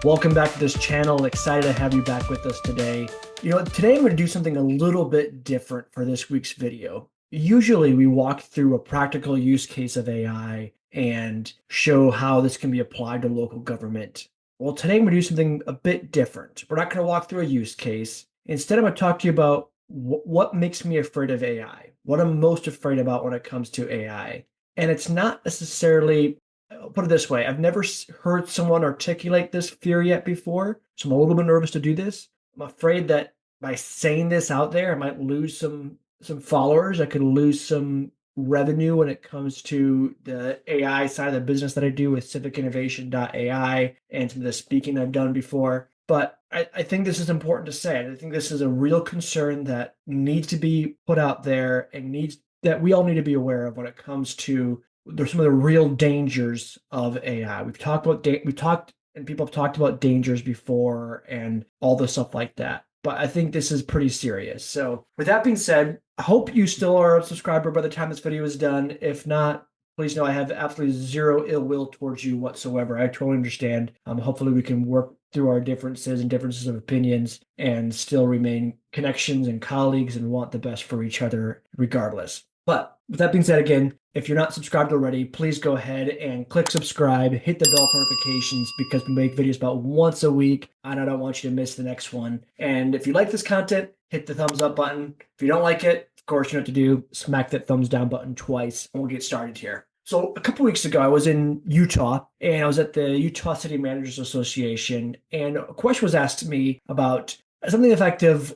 Welcome back to this channel. Excited to have you back with us today. Today I'm going to do something a little bit different for this week's video. Usually we walk through a practical use case of AI and show how this can be applied to local government. Well, today I'm going to do something a bit different. We're not going to walk through a use case. Instead, I'm going to talk to you about what makes me afraid of AI, what I'm most afraid about when it comes to AI. And it's not necessarily, I'll put it this way, I've never heard someone articulate this fear yet before, so I'm a little bit nervous to do this. I'm afraid that by saying this out there, I might lose some followers. I could lose some revenue when it comes to the AI side of the business that I do with civicinnovation.ai and some of the speaking I've done before. But I think this is important to say. I think this is a real concern that needs to be put out there and that we all need to be aware of when it comes to there's some of the real dangers of AI. And people have talked about dangers before and all the stuff like that. But I think this is pretty serious. So with that being said, I hope you still are a subscriber by the time this video is done. If not, please know I have absolutely zero ill will towards you whatsoever. I totally understand. Hopefully we can work through our differences and differences of opinions and still remain connections and colleagues and want the best for each other regardless. But with that being said, again, if you're not subscribed already, please go ahead and click subscribe, hit the bell for notifications because we make videos about once a week and I don't want you to miss the next one. And if you like this content, hit the thumbs up button. If you don't like it, of course, you know what to do. Smack that thumbs down button twice and we'll get started here. So a couple weeks ago, I was in Utah and I was at the Utah City Managers Association and a question was asked to me about something effective.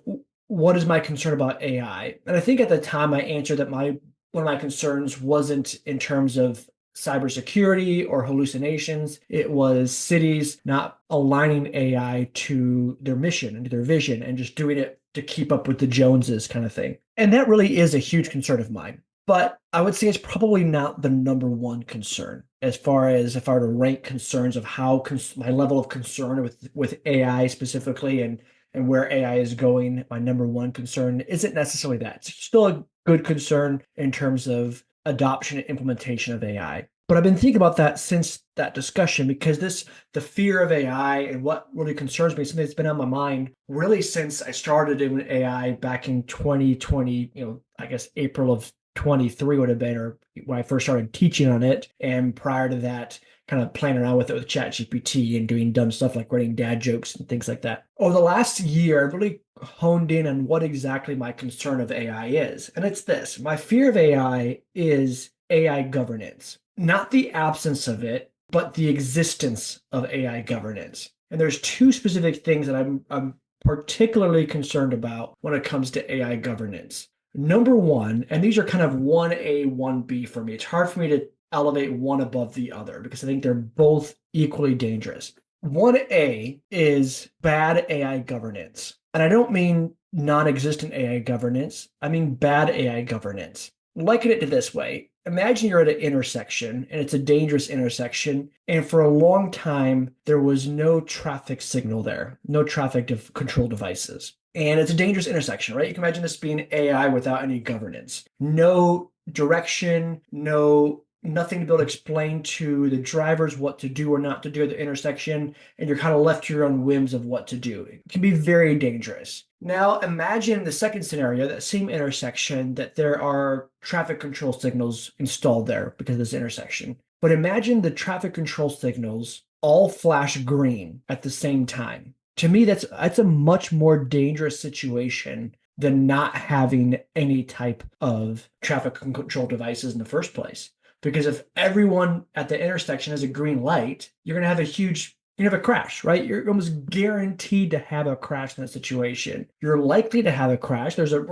What is my concern about AI? And I think at the time I answered that one of my concerns wasn't in terms of cybersecurity or hallucinations. It was cities not aligning AI to their mission and to their vision and just doing it to keep up with the Joneses kind of thing. And that really is a huge concern of mine. But I would say it's probably not the number one concern as far as if I were to rank concerns of how my level of concern with AI specifically and where AI is going. My number one concern isn't necessarily that. It's still a good concern in terms of adoption and implementation of AI. But I've been thinking about that since that discussion because the fear of AI and what really concerns me, something that's been on my mind really since I started doing AI back in 2020, I guess April of 23 would have been, or when I first started teaching on it. And prior to that, kind of playing around with it with ChatGPT and doing dumb stuff like writing dad jokes and things like that. Over the last year, I've really honed in on what exactly my concern of AI is. And it's this. My fear of AI is AI governance, not the absence of it, but the existence of AI governance. And there's two specific things that I'm particularly concerned about when it comes to AI governance. Number one, and these are kind of 1A, 1B for me. It's hard for me to elevate one above the other because I think they're both equally dangerous. 1A is bad AI governance. And I don't mean non-existent AI governance. I mean bad AI governance. Liken it to this way. Imagine you're at an intersection and it's a dangerous intersection. And for a long time, there was no traffic signal there, no traffic control devices. And it's a dangerous intersection, right? You can imagine this being AI without any governance. No direction, nothing to be able to explain to the drivers what to do or not to do at the intersection, and you're kind of left to your own whims of what to do. It can be very dangerous. Now imagine the second scenario, that same intersection, that there are traffic control signals installed there because of this intersection. But imagine the traffic control signals all flash green at the same time. To me, that's a much more dangerous situation than not having any type of traffic control devices in the first place. Because if everyone at the intersection has a green light, you're going to have a crash, right? You're almost guaranteed to have a crash in that situation. You're likely to have a crash. There's a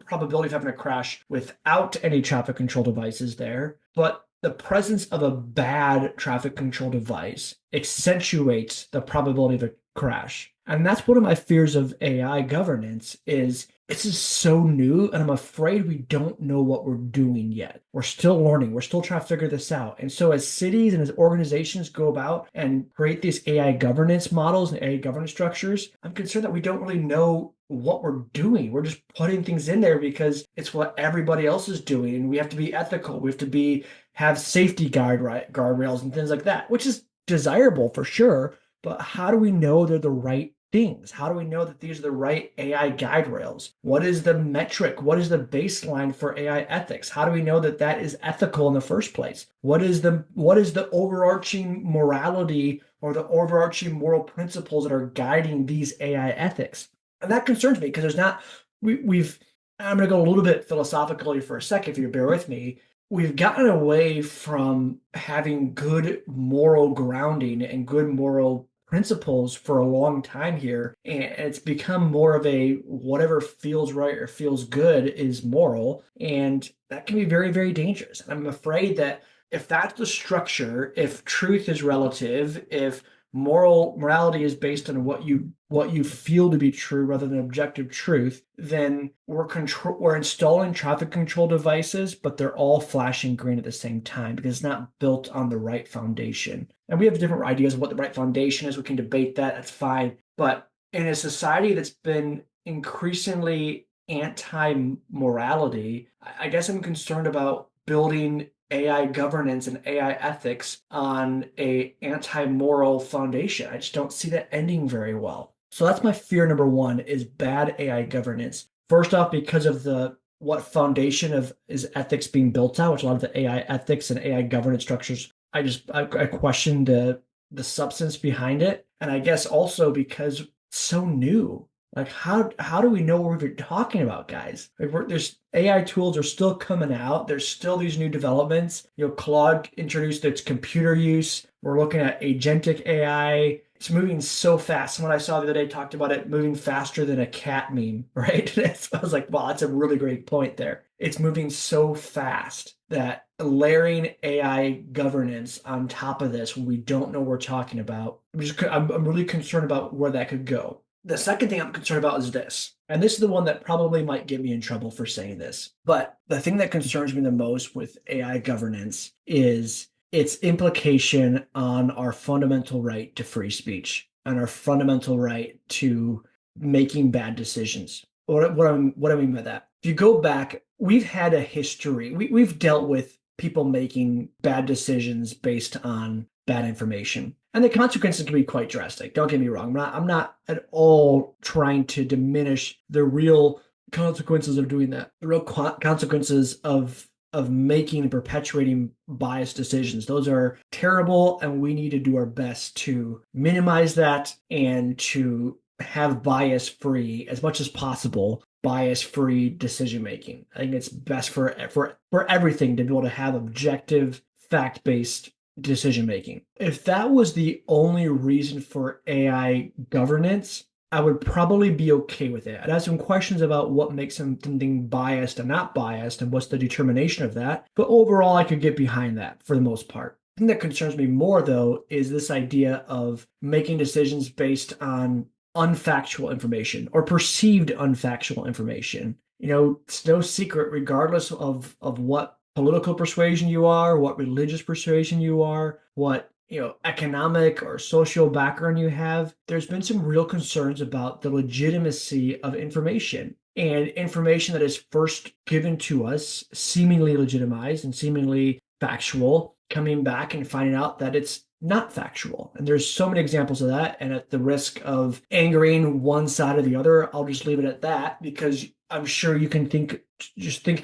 probability of having a crash without any traffic control devices there. But the presence of a bad traffic control device accentuates the probability of a crash. And that's one of my fears of AI governance is this is so new and I'm afraid we don't know what we're doing yet. We're still learning. We're still trying to figure this out. And so as cities and as organizations go about and create these AI governance models and AI governance structures, I'm concerned that we don't really know what we're doing. We're just putting things in there because it's what everybody else is doing. And we have to be ethical. We have to have safety guardrails and things like that, which is desirable for sure. but how do we know they're the right things? How do we know that these are the right AI guide rails? What is the metric? What is the baseline for AI ethics? How do we know that that is ethical in the first place? What is the overarching morality or the overarching moral principles that are guiding these AI ethics? And that concerns me because there's not we've I'm going to go a little bit philosophically for a second if you bear with me. We've gotten away from having good moral grounding and good moral principles for a long time here, and it's become more of a whatever feels right or feels good is moral, and that can be very, very dangerous. I'm afraid that if that's the structure, if truth is relative, if morality is based on what you feel to be true rather than objective truth, then we're installing traffic control devices, but they're all flashing green at the same time because it's not built on the right foundation. And we have different ideas of what the right foundation is. We can debate that, that's fine. But in a society that's been increasingly anti-morality, I guess I'm concerned about building AI governance and AI ethics on a anti-moral foundation. I just don't see that ending very well. So that's my fear number one is bad AI governance. First off, because of the what foundation of is ethics being built on, which a lot of the AI ethics and AI governance structures, I question the substance behind it. And I guess also because it's so new. Like how do we know what we're talking about, guys? Like there's AI tools are still coming out. There's still these new developments. Claude introduced its computer use. We're looking at agentic AI. It's moving so fast. Someone I saw the other day talked about it moving faster than a cat meme, right? I was like, wow, that's a really great point there. It's moving so fast that layering AI governance on top of this when we don't know what we're talking about, I'm really concerned about where that could go. The second thing I'm concerned about is this, and this is the one that probably might get me in trouble for saying this, but the thing that concerns me the most with AI governance is its implication on our fundamental right to free speech and our fundamental right to making bad decisions. What I mean by that? If you go back, we've had a history. We've dealt with people making bad decisions based on bad information. And the consequences can be quite drastic. Don't get me wrong. I'm not at all trying to diminish the real consequences of doing that. The real consequences of making and perpetuating biased decisions. Those are terrible, and we need to do our best to minimize that and to have bias-free, as much as possible, bias-free decision making. I think it's best for everything to be able to have objective, fact-based decision making. If that was the only reason for AI governance, I would probably be okay with it. I'd have some questions about what makes something biased and not biased and what's the determination of that. But overall, I could get behind that for the most part. The thing that concerns me more, though, is this idea of making decisions based on unfactual information or perceived unfactual information. It's no secret, regardless of what political persuasion you are, what religious persuasion you are, what economic or social background you have, there's been some real concerns about the legitimacy of information and information that is first given to us, seemingly legitimized and seemingly factual, coming back and finding out that it's not factual. And there's so many examples of that. And at the risk of angering one side or the other, I'll just leave it at that because I'm sure you can think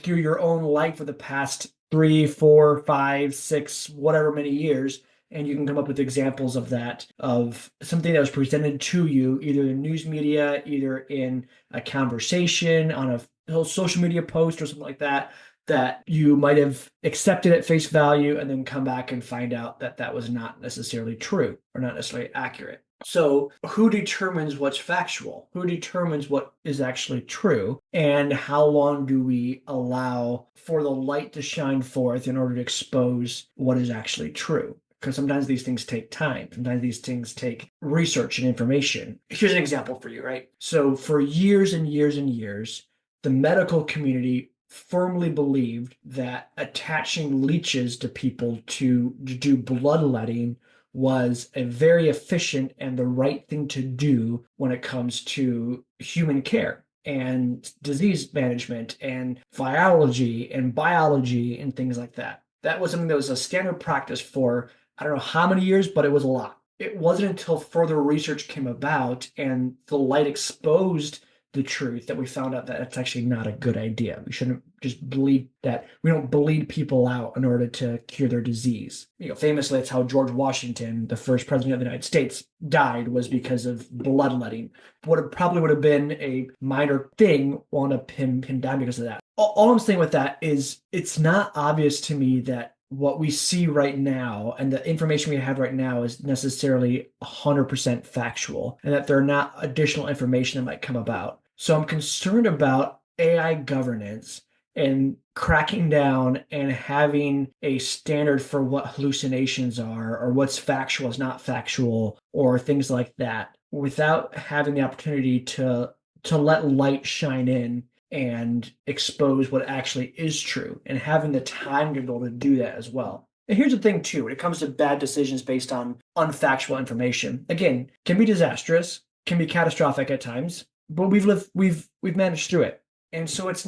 through your own life for the past 3, 4, 5, 6, whatever many years, and you can come up with examples of that, of something that was presented to you, either in news media, either in a conversation, on a social media post or something like that, that you might have accepted at face value and then come back and find out that that was not necessarily true or not necessarily accurate. So who determines what's factual? Who determines what is actually true? And how long do we allow for the light to shine forth in order to expose what is actually true? Because sometimes these things take time. Sometimes these things take research and information. Here's an example for you, right? So for years and years and years, the medical community firmly believed that attaching leeches to people to do bloodletting was a very efficient and the right thing to do when it comes to human care and disease management and virology and biology and things like that. That was something that was a standard practice for I don't know how many years, but it was a lot. it wasn't until further research came about and the light exposed the truth that we found out that it's actually not a good idea. We shouldn't just bleed that we don't bleed people out in order to cure their disease. Famously, that's how George Washington, the first president of the United States, died, was because of bloodletting. Probably would have been a minor thing, wound up him dying because of that. All I'm saying with that is it's not obvious to me that what we see right now and the information we have right now is necessarily 100% factual, and that there are not additional information that might come about. So I'm concerned about AI governance and cracking down and having a standard for what hallucinations are or what's factual is not factual or things like that without having the opportunity to let light shine in and expose what actually is true and having the time to be able to do that as well. And here's the thing too, when it comes to bad decisions based on unfactual information, again, can be disastrous, can be catastrophic at times, but we've managed through it. And so it's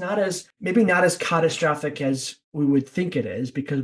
maybe not as catastrophic as we would think it is because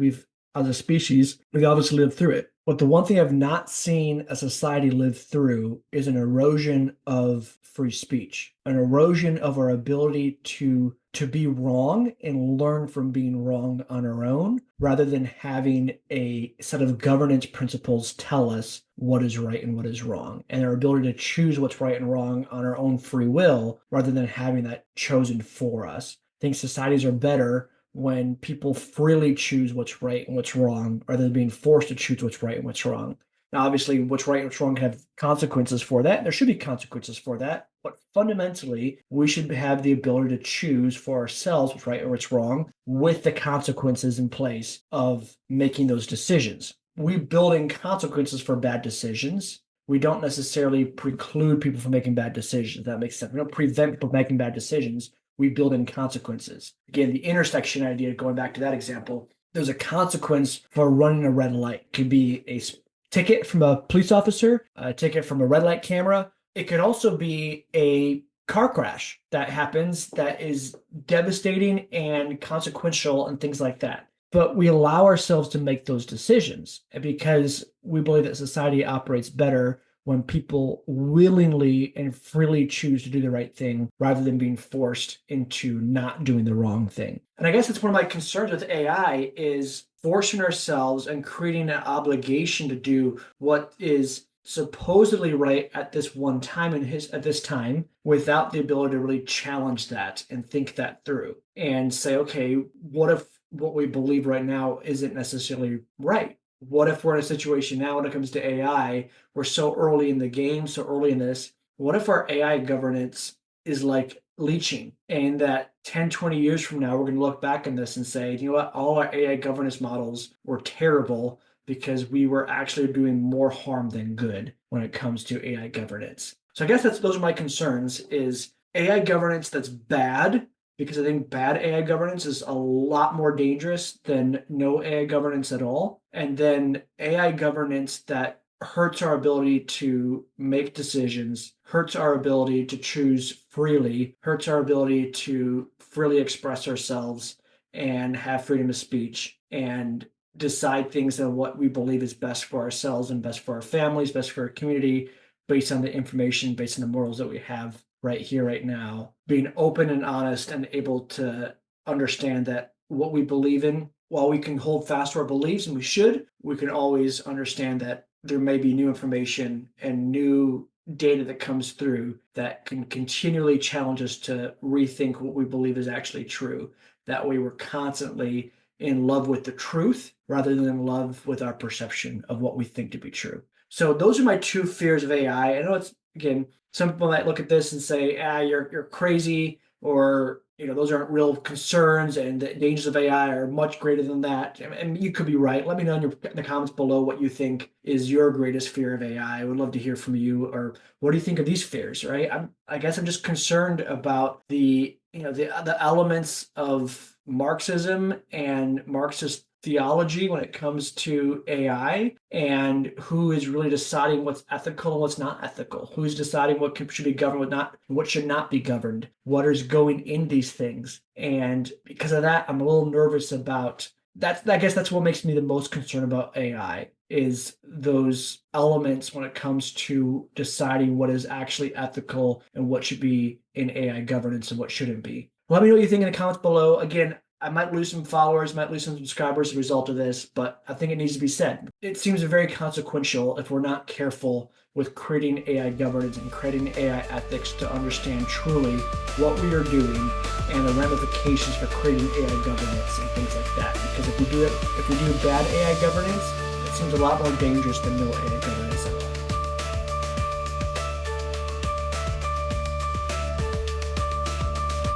as a species, we obviously lived through it. But the one thing I've not seen a society live through is an erosion of free speech, an erosion of our ability to be wrong and learn from being wrong on our own, rather than having a set of governance principles tell us what is right and what is wrong, and our ability to choose what's right and wrong on our own free will, rather than having that chosen for us. I think societies are better when people freely choose what's right and what's wrong, rather than being forced to choose what's right and what's wrong. Now, obviously, what's right and what's wrong can have consequences for that. There should be consequences for that. But fundamentally, we should have the ability to choose for ourselves what's right or what's wrong with the consequences in place of making those decisions. We build in consequences for bad decisions. We don't necessarily preclude people from making bad decisions. If that makes sense. We don't prevent people from making bad decisions. We build in consequences. Again, the intersection idea, going back to that example, there's a consequence for running a red light. It could be a ticket from a police officer, a ticket from a red light camera. It could also be a car crash that happens that is devastating and consequential and things like that. But we allow ourselves to make those decisions because we believe that society operates better when people willingly and freely choose to do the right thing rather than being forced into not doing the wrong thing. And I guess it's one of my concerns with AI is forcing ourselves and creating an obligation to do what is supposedly right at this one time at this time without the ability to really challenge that and think that through and say, okay, what if what we believe right now isn't necessarily right? What if we're in a situation now when it comes to AI, we're so early in the game, so early in this, what if our AI governance is like leeching and that 10, 20 years from now, we're going to look back on this and say, you know what, all our AI governance models were terrible because we were actually doing more harm than good when it comes to AI governance. So I guess those are my concerns is AI governance that's bad, because I think bad AI governance is a lot more dangerous than no AI governance at all. And then AI governance that hurts our ability to make decisions, hurts our ability to choose freely, hurts our ability to freely express ourselves and have freedom of speech and decide things on what we believe is best for ourselves and best for our families, best for our community, based on the information, based on the morals that we have right here, right now, being open and honest and able to understand that what we believe in, while we can hold fast to our beliefs, and we can always understand that there may be new information and new data that comes through that can continually challenge us to rethink what we believe is actually true. That way we're constantly in love with the truth rather than in love with our perception of what we think to be true. So those are my two fears of AI. I know it's, again, some people might look at this and say, you're crazy, or those aren't real concerns, and the dangers of AI are much greater than that. And you could be right. Let me know in the comments below what you think is your greatest fear of AI. I would love to hear from you. Or what do you think of these fears? Right? I guess I'm just concerned about the elements of Marxism and Marxist theology when it comes to AI, and who is really deciding what's ethical and what's not ethical, who's deciding what should be governed, what should not be governed, what is going in these things. And because of that, I'm a little nervous about that. I guess that's what makes me the most concerned about AI is those elements when it comes to deciding what is actually ethical and what should be in AI governance and what shouldn't be. Let me know what you think in the comments below. Again, I might lose some followers, might lose some subscribers as a result of this, but I think it needs to be said. It seems very consequential if we're not careful with creating AI governance and creating AI ethics to understand truly what we are doing and the ramifications for creating AI governance and things like that. Because if we do bad AI governance, it seems a lot more dangerous than no AI governance.